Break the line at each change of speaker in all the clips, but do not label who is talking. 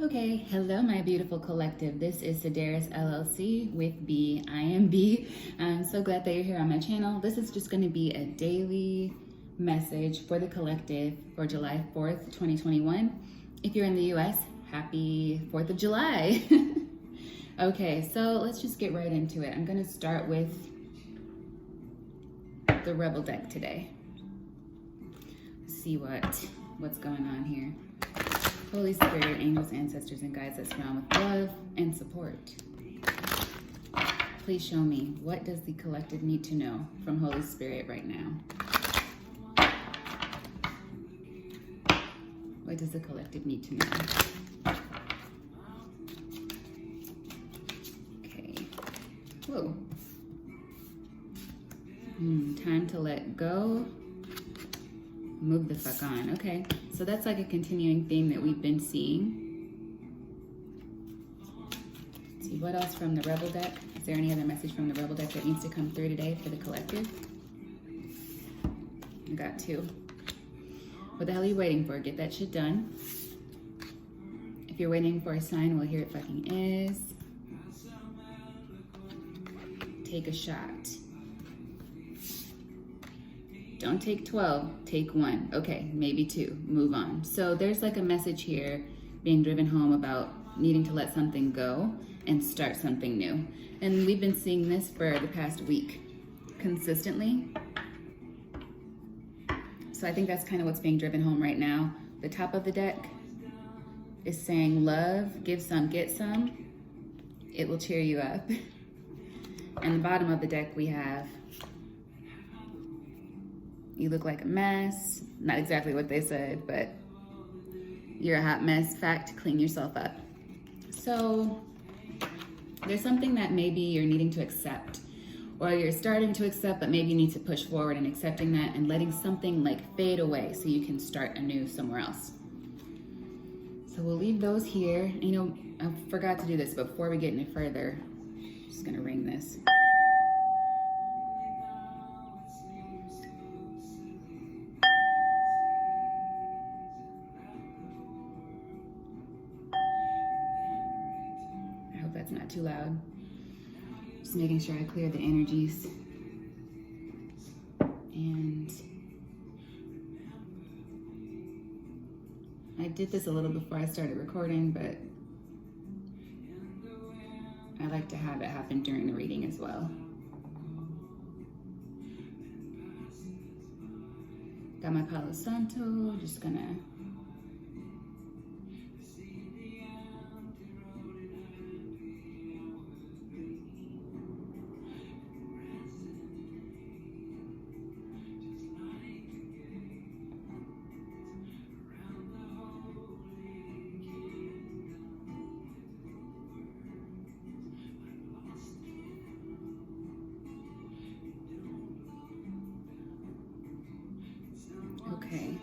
Okay, hello, my beautiful collective. This is Sedaris LLC with B. I am B. I'm so glad that you're here on my channel. This is just going to be a daily message for the collective for July 4th, 2021. If you're in the US, happy 4th of July. Okay, so let's just get right into it. I'm going to start with the Rebel deck today. See what's going on here. Holy Spirit, angels, ancestors, and guides that surround with love and support. Please show me, what does the collective need to know from Holy Spirit right now? What does the collective need to know? Okay. Whoa. Time to let go. Move the fuck on. Okay, so that's like a continuing theme that we've been seeing. Let's see, what else from the Rebel deck? Is there any other message from the Rebel deck that needs to come through today for the collective? I got two. What the hell are you waiting for? Get that shit done. If you're waiting for a sign, well, here it fucking is. Take a shot. Don't take 12, take 1. Okay, maybe 2, move on. So there's like a message here being driven home about needing to let something go and start something new. And we've been seeing this for the past week consistently. So I think that's kind of what's being driven home right now. The top of the deck is saying love, give some, get some. It will cheer you up. And the bottom of the deck we have, you look like a mess. Not exactly what they said, but you're a hot mess. Fact, clean yourself up. So there's something that maybe you're needing to accept, or you're starting to accept, but maybe you need to push forward in accepting that and letting something like fade away so you can start anew somewhere else. So we'll leave those here. You know, I forgot to do this, but before we get any further, I'm just gonna ring this. That's not too loud. Just making sure I clear the energies. And I did this a little before I started recording, but I like to have it happen during the reading as well. Got my Palo Santo, just gonna okay.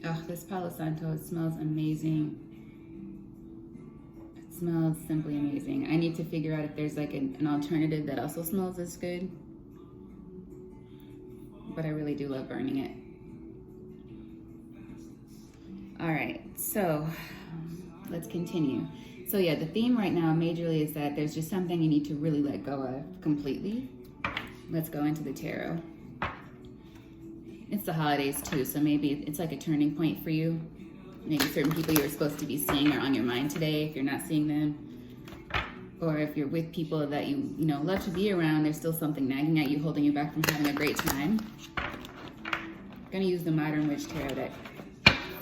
Oh, this Palo Santo, it smells amazing. It smells simply amazing. I need to figure out if there's like an alternative that also smells as good. But I really do love burning it. All right, so let's continue. So yeah, the theme right now majorly is that there's just something you need to really let go of completely. Let's go into the tarot. It's the holidays too, so maybe it's like a turning point for you. Maybe certain people you're supposed to be seeing are on your mind today if you're not seeing them. Or if you're with people that you love to be around, there's still something nagging at you, holding you back from having a great time. I'm gonna use the Modern Witch Tarot deck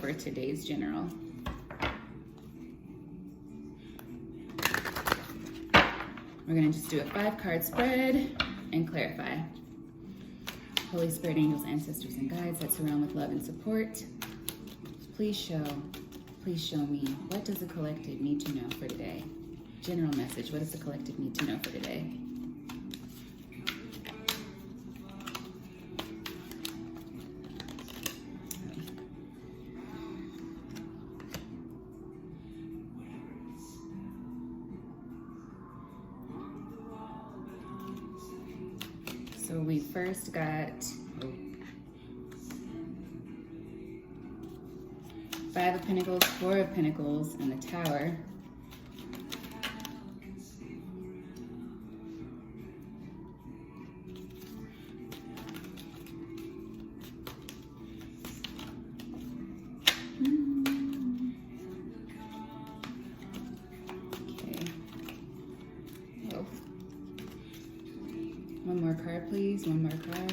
for today's general. We're gonna just do a 5-card spread and clarify. Holy Spirit, angels, ancestors, and guides that surround with love and support. Please show me, what does the collective need to know for today? General message, what does the collective need to know for today? So we first got Five of Pentacles, Four of Pentacles, and the Tower. One more card, please. One more card.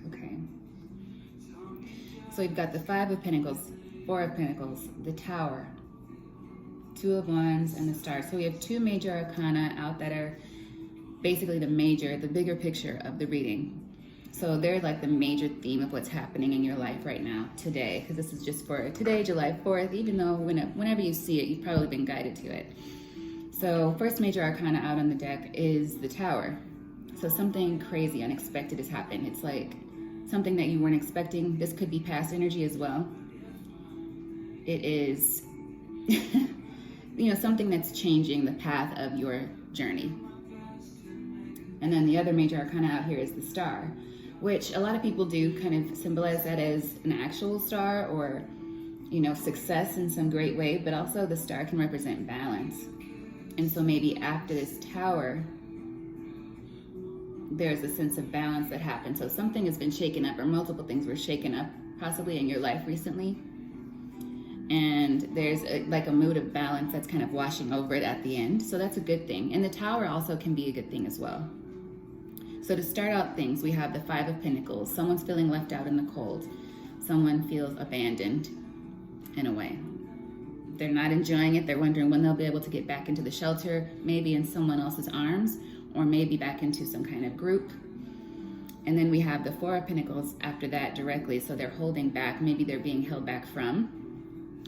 Okay. So you've got the Five of Pentacles, Four of Pentacles, the Tower, Two of Wands, and the Star. So we have two major arcana out that are basically the bigger picture of the reading. So they're like the major theme of what's happening in your life right now, today, because this is just for today, July 4th, even though whenever you see it, you've probably been guided to it. So first major arcana out on the deck is the Tower. So something crazy, unexpected has happened. It's like something that you weren't expecting. This could be past energy as well. It is, something that's changing the path of your journey. And then the other major arcana out here is the Star, which a lot of people do kind of symbolize that as an actual star or, success in some great way, but also the Star can represent balance. And so maybe after this Tower, there's a sense of balance that happened. So something has been shaken up, or multiple things were shaken up possibly in your life recently. And there's like a mood of balance that's kind of washing over it at the end. So that's a good thing. And the Tower also can be a good thing as well. So to start out things, we have the Five of Pentacles. Someone's feeling left out in the cold. Someone feels abandoned in a way. They're not enjoying it. They're wondering when they'll be able to get back into the shelter, maybe in someone else's arms, or maybe back into some kind of group. And then we have the Four of Pentacles after that directly. So they're holding back. Maybe they're being held back from.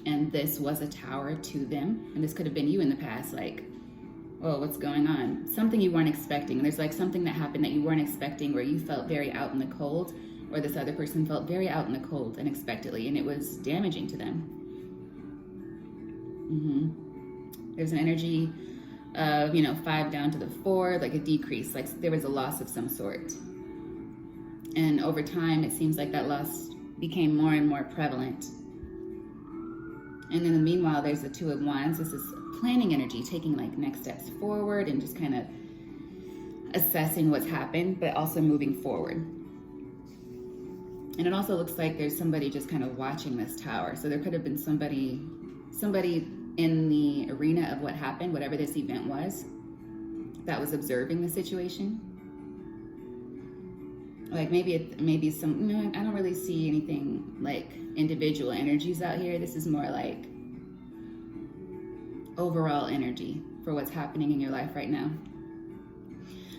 And this was a tower to them. And this could have been you in the past, like, oh, what's going on? Something you weren't expecting. There's like something that happened that you weren't expecting where you felt very out in the cold, or this other person felt very out in the cold unexpectedly, and it was damaging to them. There's an energy of, 5 down to the 4, like a decrease, like there was a loss of some sort. And over time, it seems like that loss became more and more prevalent. And in the meanwhile, there's the Two of Wands. This is planning energy, taking like next steps forward and just kind of assessing what's happened, but also moving forward. And it also looks like there's somebody just kind of watching this tower. So there could have been somebody in the arena of what happened, whatever this event was, that was observing the situation. Like maybe some, I don't really see anything like individual energies out here. This is more like overall energy for what's happening in your life right now.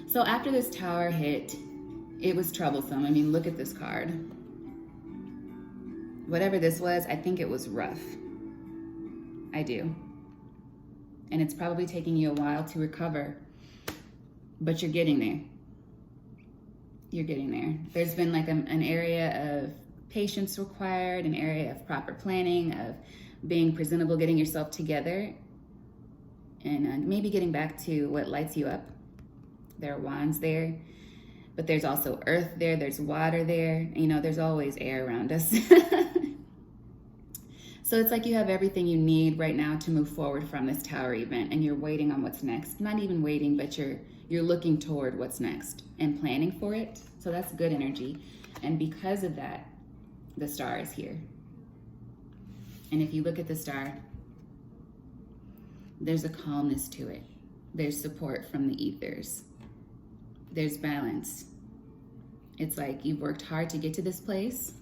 So after this tower hit, it was troublesome. I mean, look at this card. Whatever this was, I think it was rough. I do. And it's probably taking you a while to recover, but you're getting there. You're getting there. There's been like an area of patience required, an area of proper planning, of being presentable, getting yourself together, and maybe getting back to what lights you up. There are wands there, but there's also earth there, there's water there. There's always air around us. So it's like you have everything you need right now to move forward from this tower event, and you're waiting on what's next. Not even waiting, but you're looking toward what's next and planning for it. So that's good energy. And because of that, the Star is here. And if you look at the Star, there's a calmness to it. There's support from the ethers. There's balance. It's like you've worked hard to get to this place,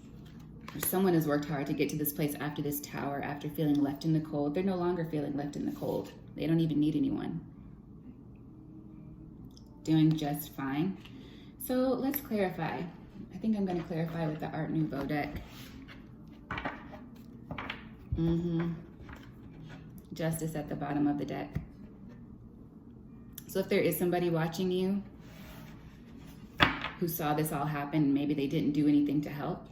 or someone has worked hard to get to this place after this tower, after feeling left in the cold. They're no longer feeling left in the cold. They don't even need anyone. Doing just fine. So let's clarify. I think I'm going to clarify with the Art Nouveau deck. Justice at the bottom of the deck. So if there is somebody watching you who saw this all happen, maybe they didn't do anything to help,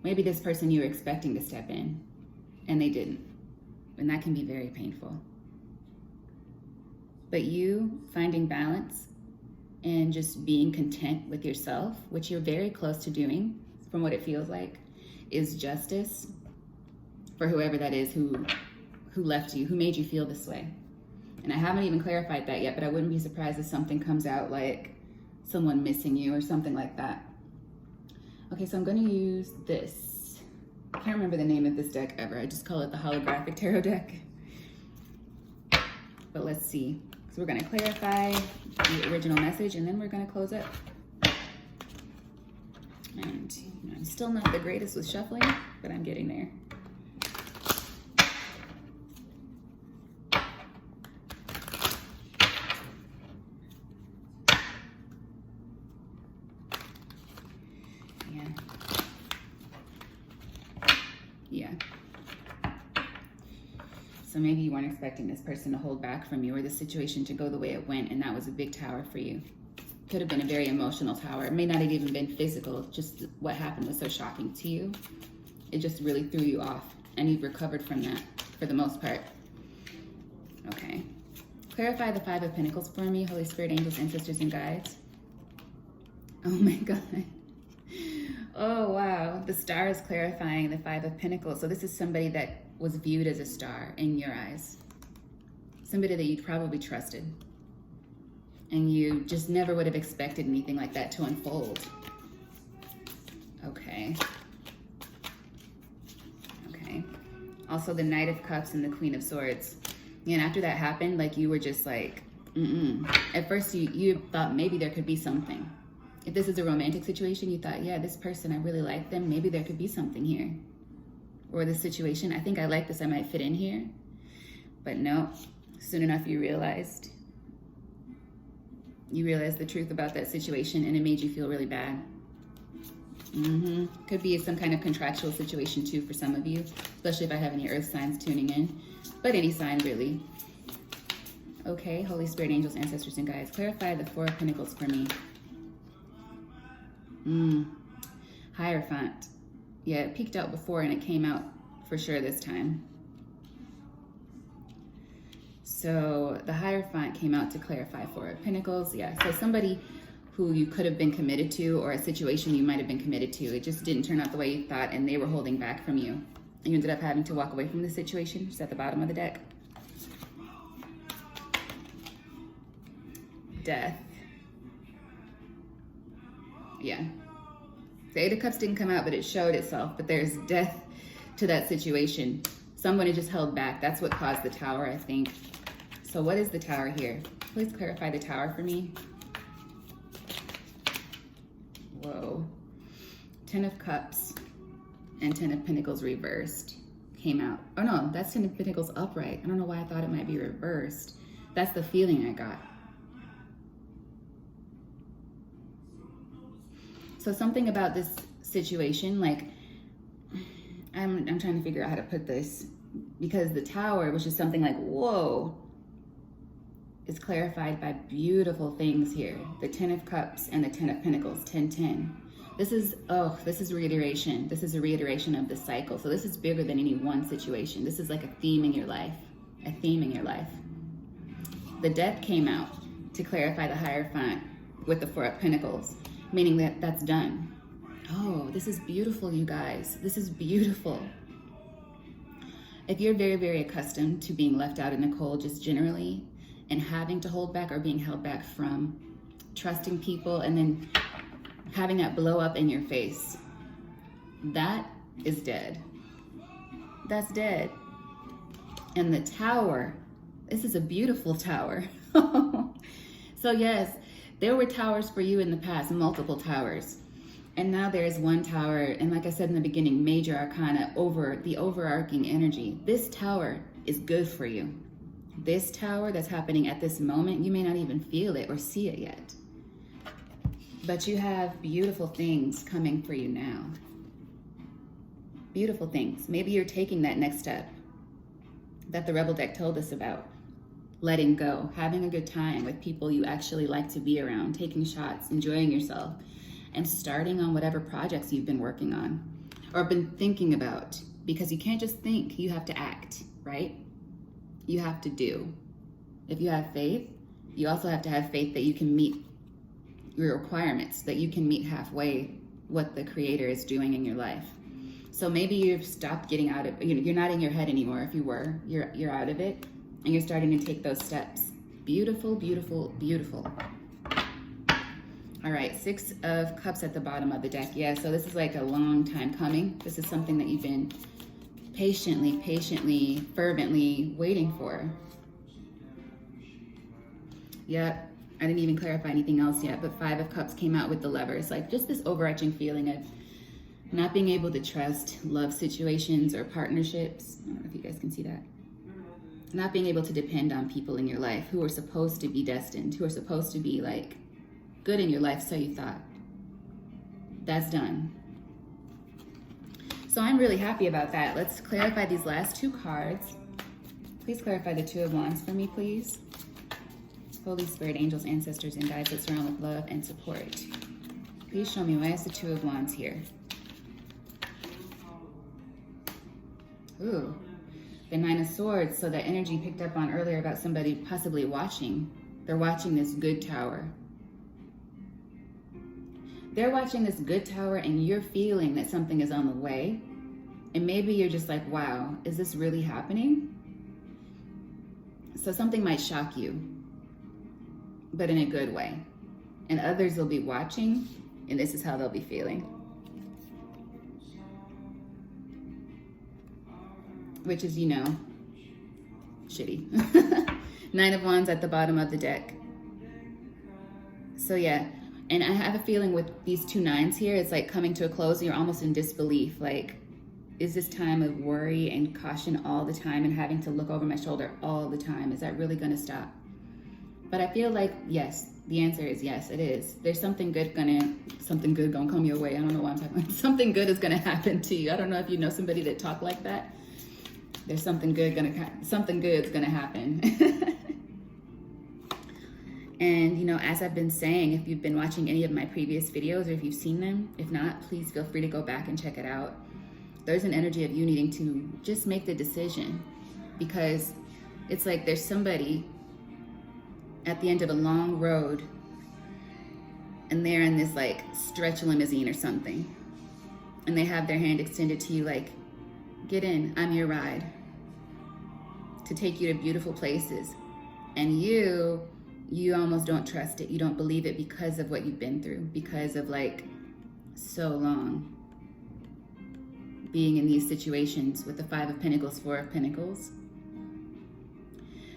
Maybe this person you were expecting to step in and they didn't. And that can be very painful. But you finding balance and just being content with yourself, which you're very close to doing from what it feels like, is justice for whoever that is who left you, who made you feel this way. And I haven't even clarified that yet, but I wouldn't be surprised if something comes out like someone missing you or something like that. Okay, so I'm going to use this. I can't remember the name of this deck ever. I just call it the holographic tarot deck. But let's see. So we're going to clarify the original message, and then we're going to close up. And I'm still not the greatest with shuffling, but I'm getting there. Yeah. So maybe you weren't expecting this person to hold back from you or the situation to go the way it went, and that was a big tower for you. Could have been a very emotional tower. It may not have even been physical. Just what happened was so shocking to you. It just really threw you off, and you've recovered from that for the most part. Okay. Clarify the Five of Pentacles for me, Holy Spirit, angels, ancestors, and guides. Oh my God. Oh, wow. The star is clarifying the Five of Pentacles. So this is somebody that was viewed as a star in your eyes. Somebody that you probably trusted. And you just never would have expected anything like that to unfold. Okay. Okay. Also the Knight of Cups and the Queen of Swords. And after that happened, like you were just like, At first you thought maybe there could be something. If this is a romantic situation, you thought, yeah, this person, I really like them. Maybe there could be something here. Or this situation, I think I like this, I might fit in here. But no, soon enough you realized the truth about that situation, and it made you feel really bad. Could be some kind of contractual situation too for some of you, especially if I have any earth signs tuning in. But any sign really. Okay, Holy Spirit, angels, ancestors, and guides, clarify the Four of Pentacles for me. Hierophant. Yeah, it peeked out before and it came out for sure this time. So the Hierophant came out to clarify Four of Pentacles. Yeah, so somebody who you could have been committed to, or a situation you might have been committed to. It just didn't turn out the way you thought, and they were holding back from you. You ended up having to walk away from the situation, just at the bottom of the deck. Death. Yeah. The Eight of Cups didn't come out, but it showed itself. But there's death to that situation. Somebody just held back. That's what caused the Tower, I think. So what is the Tower here? Please clarify the Tower for me. Whoa. 10 of Cups and 10 of Pentacles reversed came out. Oh no, that's 10 of Pentacles upright. I don't know why I thought it might be reversed. That's the feeling I got. So something about this situation, like, I'm trying to figure out how to put this, because the Tower, which is something like, whoa, is clarified by beautiful things here. The 10 of Cups and the 10 of Pentacles, 10-10. This is reiteration. This is a reiteration of the cycle. So this is bigger than any one situation. This is like a theme in your life, a theme in your life. The Death came out to clarify the Hierophant with the Four of Pentacles, meaning that that's done. Oh, this is beautiful, you guys. This is beautiful. If you're very, very accustomed to being left out in the cold just generally, and having to hold back or being held back from trusting people and then having that blow up in your face, that is dead. That's dead. And the Tower, this is a beautiful Tower. So yes, there were towers for you in the past, multiple towers. And now there's one tower, and like I said in the beginning, major arcana over the overarching energy. This tower is good for you. This tower that's happening at this moment, you may not even feel it or see it yet. But you have beautiful things coming for you now. Beautiful things. Maybe you're taking that next step that the Rebel deck told us about. Letting go, having a good time with people you actually like to be around, taking shots, enjoying yourself, and starting on whatever projects you've been working on. or been thinking about, because you can't just think, you have to act, right? You have to do. If you have faith, you also have to have faith that you can meet your requirements, that you can meet halfway what the Creator is doing in your life. So maybe you've stopped getting out of, you're not in your head anymore. If you were, you're out of it, and you're starting to take those steps. Beautiful, beautiful, beautiful. All right, 6 of Cups at the bottom of the deck. Yeah, so this is like a long time coming. This is something that you've been patiently, fervently waiting for. Yep, I didn't even clarify anything else yet, but 5 of Cups came out with the Lovers. Like just this overarching feeling of not being able to trust love situations or partnerships. I don't know if you guys can see that. Not being able to depend on people in your life who are supposed to be destined, who are supposed to be like good in your life, so you thought. That's done. So I'm really happy about that. Let's clarify these last 2 cards. Please clarify the 2 of Wands for me, please. Holy Spirit, angels, ancestors, and guides that surround with love and support. Please show me, why is the 2 of Wands here? Ooh, the 9 of Swords. So that energy picked up on earlier about somebody possibly watching. They're watching this good tower. They're watching this good tower and you're feeling that something is on the way. And maybe you're just like, wow, is this really happening? So something might shock you, but in a good way. And others will be watching, and this is how they'll be feeling. Which is, you know, shitty. 9 of Wands at the bottom of the deck. So yeah, and I have a feeling with these 2 9s here, it's like coming to a close and you're almost in disbelief. Like, is this time of worry and caution all the time and having to look over my shoulder all the time? Is that really gonna stop? But I feel like, yes, the answer is yes, it is. There's something good gonna come your way. I don't know why I'm talking about. Something good is gonna happen to you. I don't know if you know somebody that talk like that. There's something good's gonna happen. And you know, as I've been saying, if you've been watching any of my previous videos or if you've seen them, if not, please feel free to go back and check it out. There's an energy of you needing to just make the decision, because it's like there's somebody at the end of a long road and they're in this like stretch limousine or something, and they have their hand extended to you like, get in, I'm your ride, to take you to beautiful places. And you almost don't trust it. You don't believe it because of what you've been through, because of like so long being in these situations with the 5 of Pentacles, 4 of Pentacles.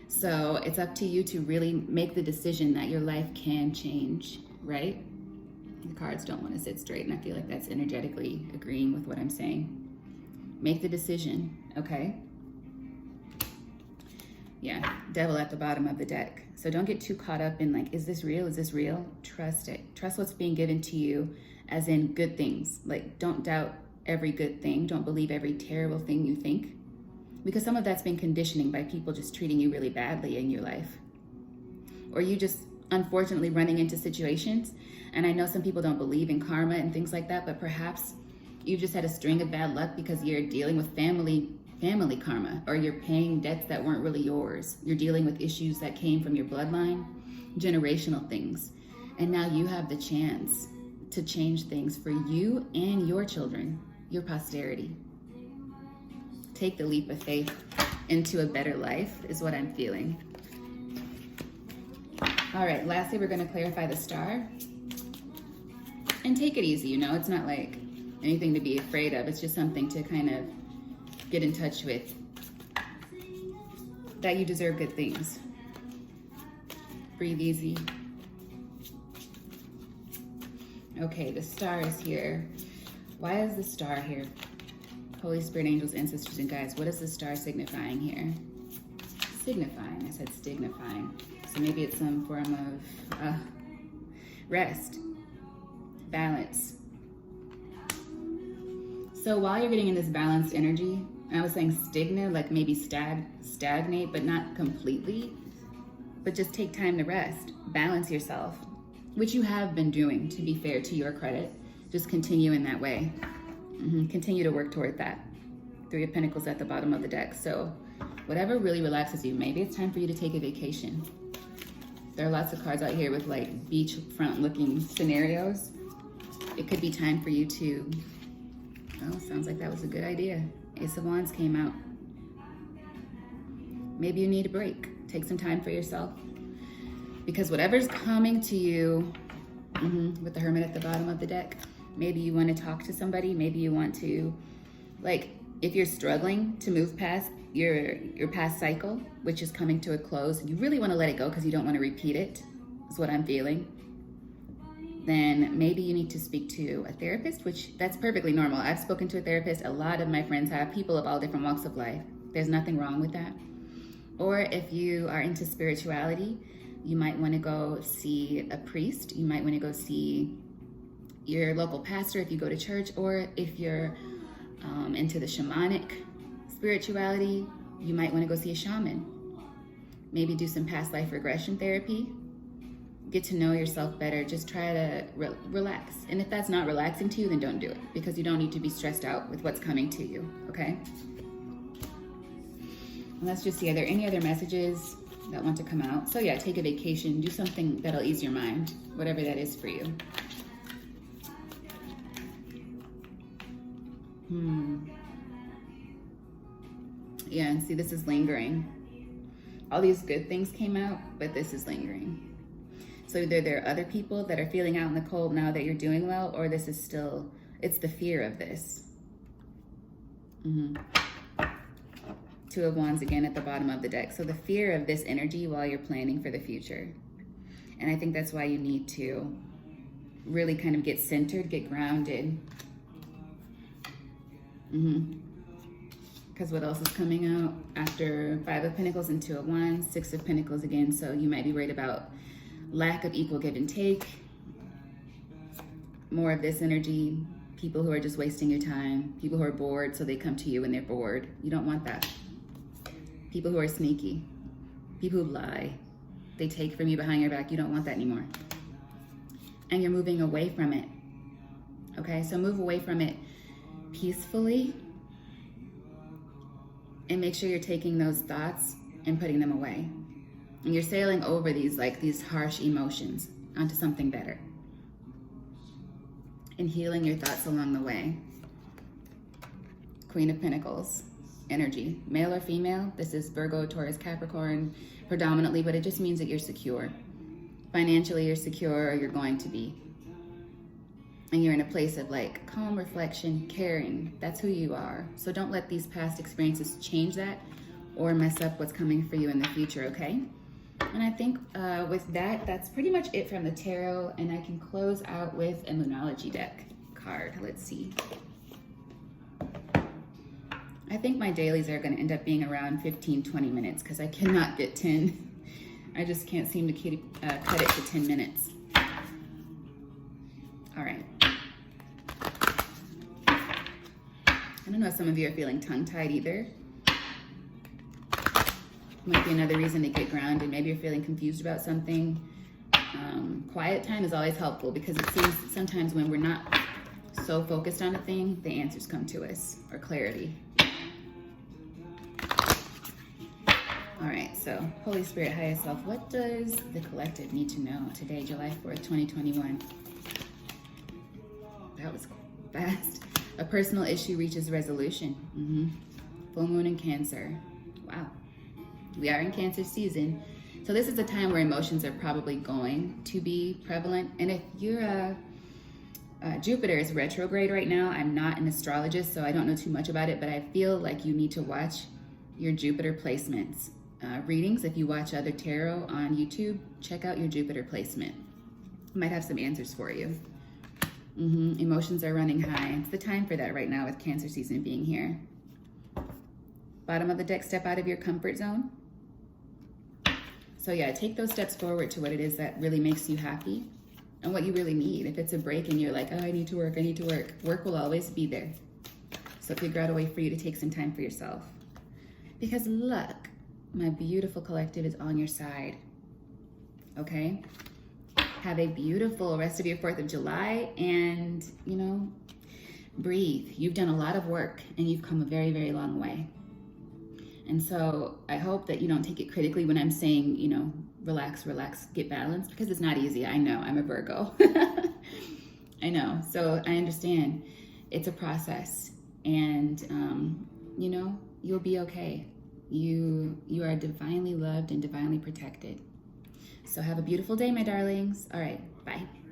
So it's up to you to really make the decision that your life can change, right? The cards don't want to sit straight, and I feel like that's energetically agreeing with what I'm saying. Make the decision, okay? Yeah, Devil at the bottom of the deck. So don't get too caught up in like, is this real? Is this real? Trust it. Trust what's being given to you, as in good things. Like, don't doubt every good thing. Don't believe every terrible thing you think, because some of that's been conditioning by people just treating you really badly in your life, or you just unfortunately running into situations. And I know some people don't believe in karma and things like that, but perhaps you just had a string of bad luck because you're dealing with family karma, or you're paying debts that weren't really yours. You're dealing with issues that came from your bloodline, generational things. And now you have the chance to change things for you and your children, your posterity. Take the leap of faith into a better life is what I'm feeling. All right, lastly, we're going to clarify the star. And take it easy, you know, it's not like anything to be afraid of. It's just something to kind of get in touch with, that you deserve good things. Breathe easy. Okay, the star is here. Why is the star here? Holy Spirit, angels, ancestors, and guides. What is the star signifying here? Signifying. I said signifying. So maybe it's some form of rest, balance. So while you're getting in this balanced energy, and I was saying stigna, like maybe stagnate, but not completely, but just take time to rest, balance yourself, which you have been doing, to be fair, to your credit. Just continue in that way. Continue to work toward that. Three of Pentacles at the bottom of the deck. So whatever really relaxes you. Maybe it's time for you to take a vacation. There are lots of cards out here with like beachfront looking scenarios. It could be time for you to, oh, sounds like that was a good idea. Ace of Wands came out. Maybe you need a break. Take some time for yourself. Because whatever's coming to you, with the Hermit at the bottom of the deck, maybe you want to talk to somebody. Maybe you want to, like, if you're struggling to move past your past cycle, which is coming to a close, and you really want to let it go because you don't want to repeat it, is what I'm feeling, then maybe you need to speak to a therapist, which that's perfectly normal. I've spoken to a therapist. A lot of my friends have, people of all different walks of life. There's nothing wrong with that. Or if you are into spirituality, you might want to go see a priest. You might want to go see your local pastor if you go to church, or if you're into the shamanic spirituality, you might want to go see a shaman. Maybe do some past life regression therapy. Get to know yourself better. Just try to relax. And if that's not relaxing to you, then don't do it, because you don't need to be stressed out with what's coming to you, okay? And let's just see, are there any other messages that want to come out? So yeah, take a vacation, do something that'll ease your mind, whatever that is for you. Yeah, and see, this is lingering. All these good things came out, but this is lingering. So either there are other people that are feeling out in the cold now that you're doing well, or this is still, it's the fear of this. Two of Wands again at the bottom of the deck. So the fear of this energy while you're planning for the future. And I think that's why you need to really kind of get centered, get grounded. Because what else is coming out after Five of Pentacles and Two of Wands? Six of Pentacles again. So you might be worried about lack of equal give and take. More of this energy. People who are just wasting your time. People who are bored, so they come to you when they're bored. You don't want that. People who are sneaky. People who lie. They take from you behind your back. You don't want that anymore. And you're moving away from it. Okay, so move away from it peacefully. And make sure you're taking those thoughts and putting them away. And you're sailing over these harsh emotions onto something better. And healing your thoughts along the way. Queen of Pentacles energy, male or female. This is Virgo, Taurus, Capricorn predominantly, but it just means that you're secure. Financially, you're secure, or you're going to be. And you're in a place of like calm reflection, caring. That's who you are. So don't let these past experiences change that or mess up what's coming for you in the future, okay? And I think with that, that's pretty much it from the tarot. And I can close out with a Moonology deck card. Let's see. I think my dailies are going to end up being around 15-20 minutes because I cannot get 10. I just can't seem to cut it to 10 minutes. All right. I don't know if some of you are feeling tongue-tied either. Might be another reason to get grounded. Maybe you're feeling confused about something. Quiet time is always helpful because it seems sometimes when we're not so focused on a thing, the answers come to us, or clarity. All right, so Holy Spirit, Highest Self, what does the collective need to know today, July 4th, 2021? That was fast. A personal issue reaches resolution. Full moon in Cancer. Wow. We are in Cancer season. So this is a time where emotions are probably going to be prevalent. And if you're Jupiter is retrograde right now. I'm not an astrologist, so I don't know too much about it, but I feel like you need to watch your Jupiter placements. Readings, if you watch other tarot on YouTube, check out your Jupiter placement. Might have some answers for you. Emotions are running high. It's the time for that right now with Cancer season being here. Bottom of the deck, step out of your comfort zone. So yeah, take those steps forward to what it is that really makes you happy and what you really need. If it's a break and you're like, oh, I need to work, work will always be there. So figure out a way for you to take some time for yourself. Because luck, my beautiful collective, is on your side. Okay? Have a beautiful rest of your 4th of July, and, breathe. You've done a lot of work and you've come a very, very long way. And so I hope that you don't take it critically when I'm saying, you know, relax, relax, get balanced, because it's not easy. I know, I'm a Virgo. I know. So I understand it's a process, and, you know, you'll be okay. You are divinely loved and divinely protected. So have a beautiful day, my darlings. All right. Bye.